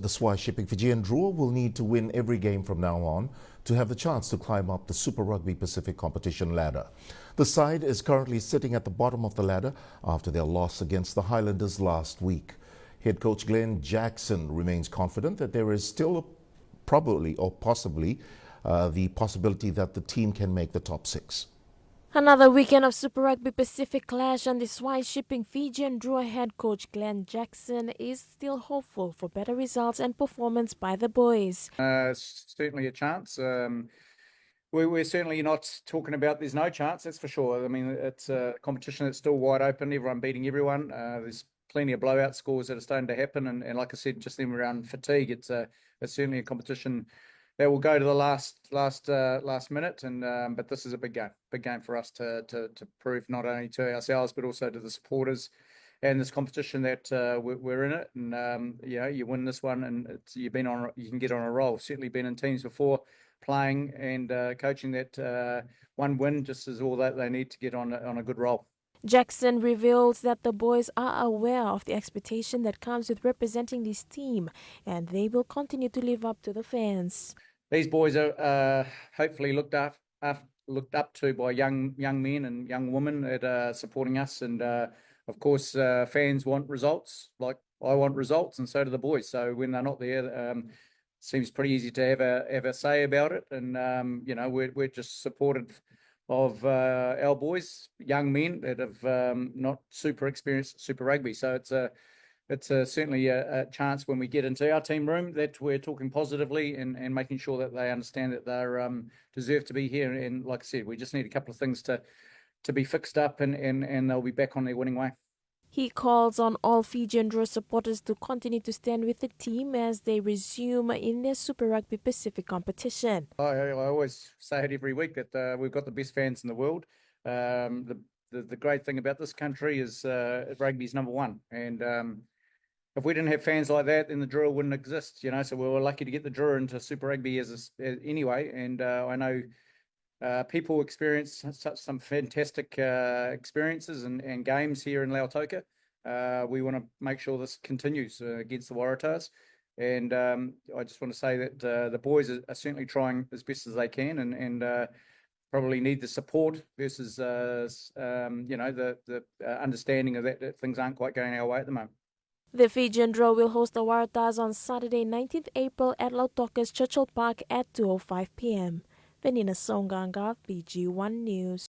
The Swire Shipping Fijian Drua will need to win every game from now on to have the chance to climb up the Super Rugby Pacific competition ladder. The side is currently sitting at the bottom of the ladder after their loss against the Highlanders last week. Head coach Glenn Jackson remains confident that there is still probably or possibly the possibility that the team can make the top six. Another weekend of Super Rugby Pacific clash, and the Swire Shipping Fijian Drua head coach Glenn Jackson is still hopeful for better results and performance by the boys. Certainly a chance. We're certainly not talking about there's no chance, that's for sure. I mean, it's a competition that's still wide open, everyone beating everyone. There's plenty of blowout scores that are starting to happen, and like I said just then around fatigue, it's certainly a competition that will go to the last minute, and but this is a big game for us to prove not only to ourselves but also to the supporters and this competition that we're in it. And you win this one, and you can get on a roll. Certainly been in teams before, playing and coaching that one win just is all that they need to get on a good roll. Jackson reveals that the boys are aware of the expectation that comes with representing this team, and they will continue to live up to the fans. These boys are hopefully looked up to by young men and young women that are supporting us, and of course fans want results, like I want results, and so do the boys. So when they're not there, it seems pretty easy to have a say about it, and we're just supportive of our boys, young men that have not super experienced Super Rugby. So it's certainly a chance when we get into our team room that we're talking positively and making sure that they understand that they deserve to be here. And like I said, we just need a couple of things to be fixed up, and they'll be back on their winning way. He calls on all Fijian Drua supporters to continue to stand with the team as they resume in their Super Rugby Pacific competition. I always say it every week that we've got the best fans in the world. The great thing about this country is rugby's number one, and if we didn't have fans like that, then the Drua wouldn't exist. So we were lucky to get the Drua into Super Rugby anyway, and I know people experience some fantastic experiences and games here in Lautoka. We want to make sure this continues against the Waratahs, and I just want to say that the boys are certainly trying as best as they can, and probably need the support versus the understanding of that things aren't quite going our way at the moment. The Fijian Drua will host the Waratahs on Saturday, 19th April at Lautoka's Churchill Park at 2:05 p.m. Venina Songanga, Fiji One News.